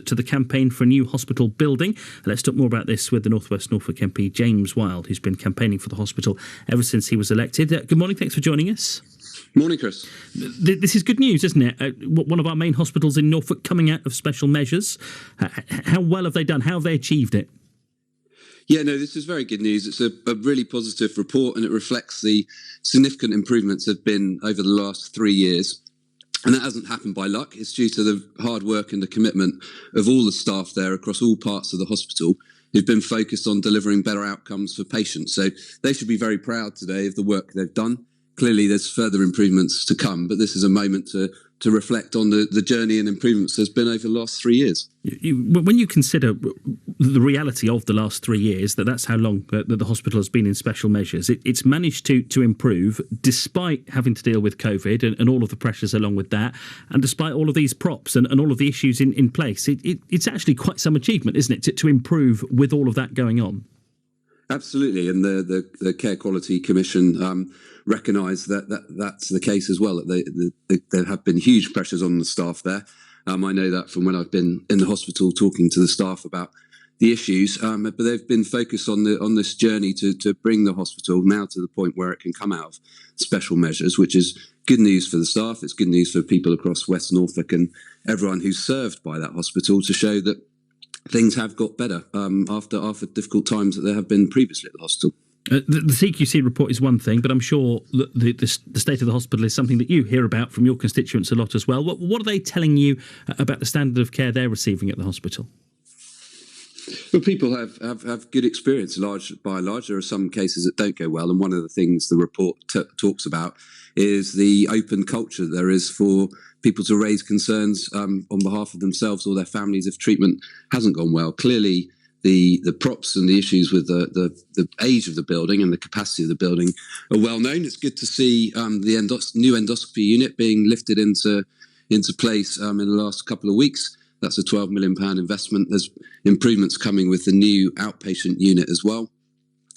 to the campaign for a new hospital building. Let's talk more about this with the North West Norfolk MP, James Wild, who's been campaigning for the hospital ever since he was elected. Good morning, thanks for joining us. Morning, Chris. This is good news, isn't it? One of our main hospitals in Norfolk coming out of special measures. How well have they done? How have they achieved it? Yeah, no, this is very good news. It's a really positive report, and it reflects the significant improvements that have been over the last 3 years. And that hasn't happened by luck. It's due to the hard work and the commitment of all the staff there across all parts of the hospital who've been focused on delivering better outcomes for patients. So they should be very proud today of the work they've done. Clearly, there's further improvements to come, but this is a moment to reflect on the journey and improvements there's been over the last 3 years. When you consider the reality of the last 3 years, that's how long the hospital has been in special measures, it's managed to improve despite having to deal with COVID and all of the pressures along with that, and despite all of these props and all of the issues in place. It's actually quite some achievement, isn't it, to improve with all of that going on? Absolutely, and the Care Quality Commission recognise that's the case as well. There have been huge pressures on the staff there. I know that from when I've been in the hospital talking to the staff about the issues, but they've been focused on this journey to bring the hospital now to the point where it can come out of special measures, which is good news for the staff. It's good news for people across West Norfolk and everyone who's served by that hospital, to show that things have got better after difficult times that there have been previously at the hospital. The CQC report is one thing, but I'm sure the state of the hospital is something that you hear about from your constituents a lot as well. What are they telling you about the standard of care they're receiving at the hospital? Well, people have good experience, by and large. There are some cases that don't go well, and one of the things the report talks about is the open culture there is for people to raise concerns on behalf of themselves or their families if treatment hasn't gone well. Clearly, the props and the issues with the age of the building and the capacity of the building are well known. It's good to see the new endoscopy unit being lifted into place in the last couple of weeks. That's a £12 million investment. There's improvements coming with the new outpatient unit as well.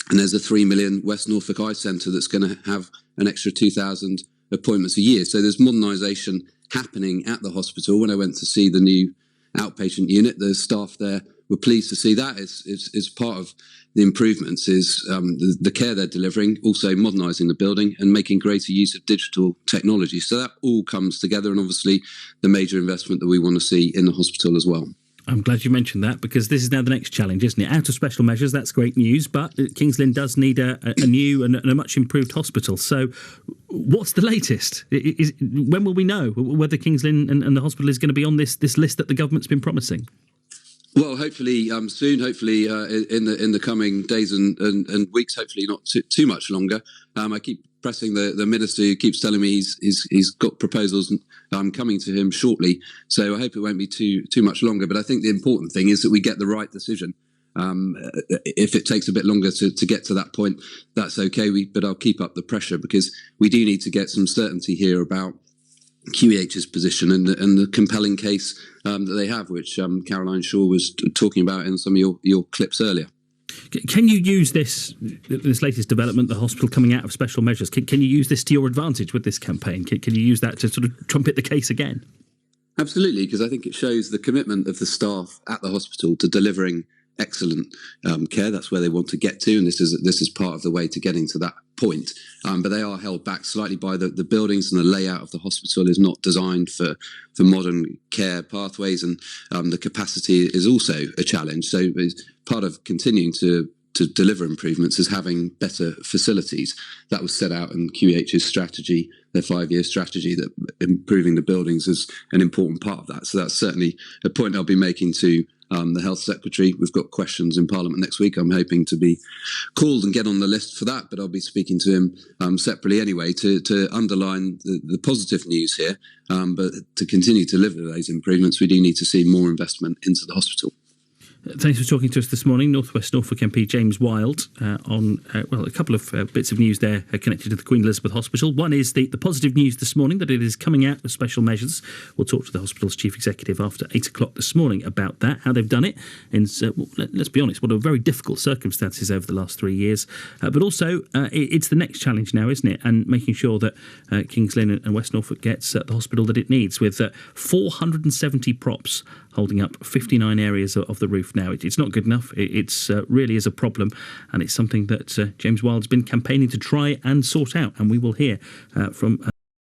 And there's a £3 million West Norfolk Eye Centre that's going to have an extra 2,000 appointments a year. So there's modernisation happening at the hospital. When I went to see the new outpatient unit, the staff there were pleased to see that. It's part of the improvements is the care they're delivering, also modernising the building and making greater use of digital technology. So that all comes together, and obviously the major investment that we want to see in the hospital as well. I'm glad you mentioned that, because this is now the next challenge, isn't it? Out of special measures, that's great news, but Kings Lynn does need a new and a much improved hospital. So what's the latest? When will we know whether Kings Lynn and the hospital is going to be on this list that the government's been promising? Well, hopefully soon, hopefully in the coming days and weeks, hopefully not too much longer. I keep pressing the minister, who keeps telling me he's got proposals coming to him shortly. So I hope it won't be too much longer. But I think the important thing is that we get the right decision. If it takes a bit longer to get to that point, that's okay. But I'll keep up the pressure, because we do need to get some certainty here about QEH's position and the compelling case that they have, which Caroline Shaw was talking about in some of your clips earlier. Can you use this latest development, the hospital coming out of special measures, can you use this to your advantage with this campaign? Can you use that to sort of trumpet the case again? Absolutely, because I think it shows the commitment of the staff at the hospital to delivering excellent care. That's where they want to get to, and this is part of the way to getting to that point. But they are held back slightly by the buildings, and the layout of the hospital is not designed for modern care pathways, and the capacity is also a challenge. So part of continuing to deliver improvements is having better facilities. That was set out in QEH's strategy, their 5-year strategy, that improving the buildings is an important part of that. So that's certainly a point I'll be making to the Health Secretary. We've got questions in Parliament next week. I'm hoping to be called and get on the list for that, but I'll be speaking to him separately anyway to underline the positive news here. But to continue to deliver those improvements, we do need to see more investment into the hospital. Thanks for talking to us this morning, North West Norfolk MP James Wild, on a couple of bits of news there connected to the Queen Elizabeth Hospital. One is the positive news this morning that it is coming out with special measures. We'll talk to the hospital's chief executive after 8 o'clock this morning about that, how they've done it. And let's be honest, what are very difficult circumstances over the last 3 years. But also, it's the next challenge now, isn't it? And making sure that Kings Lynn and West Norfolk gets the hospital that it needs, with 470 props holding up 59 areas of the roof now. It's not good enough. It's really is a problem, and it's something that James Wild's been campaigning to try and sort out, and we will hear from